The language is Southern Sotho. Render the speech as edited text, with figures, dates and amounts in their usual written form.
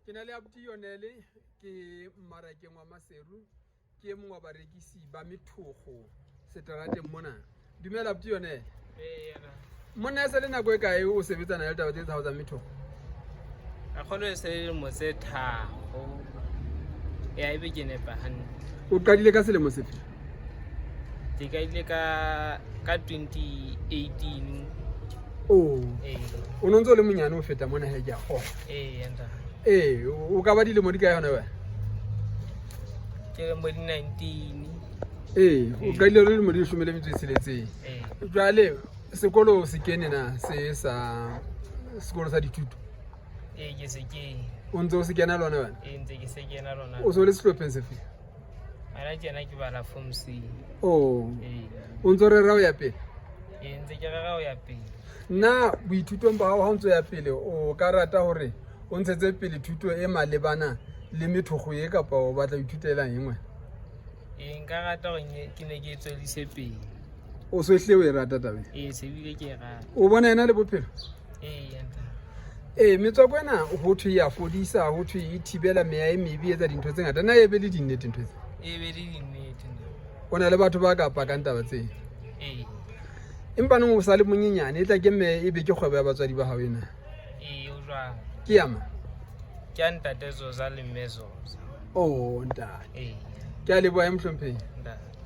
Ke na le abuti Yonele ke mmarakeng wa Maseru ke mongwe wa barekisi ba methogo seterateng mona. Dumela abuti Yonele. Monna e se le nako e kae o sebetsana le taba tse tsa tsa methogo? A kgone se le mo se thago ya ibe ke nepa hantle. O qadile ka selemo sefe? Ke ka ile ka 2018. Oh. O no ntse o le monyane o feta mona he ke a kgona. Yanda. O ka ba dilemo di kae hona wena? Ke le mo di 19. O qadile le dilemo di 16. Jwale sekolo se kene na se sa sekolo sa dithuto. Ke se ke. O ntse o se kena lona wena? Ntse ke se kena lona. O so le sehlopheng sefe? Ana tsena ke bala form C. O ntse re rao ya pele? Ntse ke rao ya pele. Na boithutong ba hao ha o ntse ya pele o ka rata hore o ntshetse pele thuto e malebana le methogo e kapa o batla ithutela eng wena? Nka rata gore ke ne ke tswelise pele. O so hle o e rata tabe? Se bile ke rata. O bona ena le bophelo? Yanda. Metswako ena ho thwe ya fodisa, ho thwe e thibela meya e mebe etsa dintho tse ngata. Na e be le dinnete ntho tse? E be le dinnete. O na le batho ba ka pakang taba tse? Empa neng o sa le monyenyane e tla ke me e be ke kgwebo ya batswadi ba hao ena? O jwang. Ke yama? Ke a ntate Zoza le mme Zoza. Ntate. Ee. Ke a leboha e mohlomphehi. Ntate.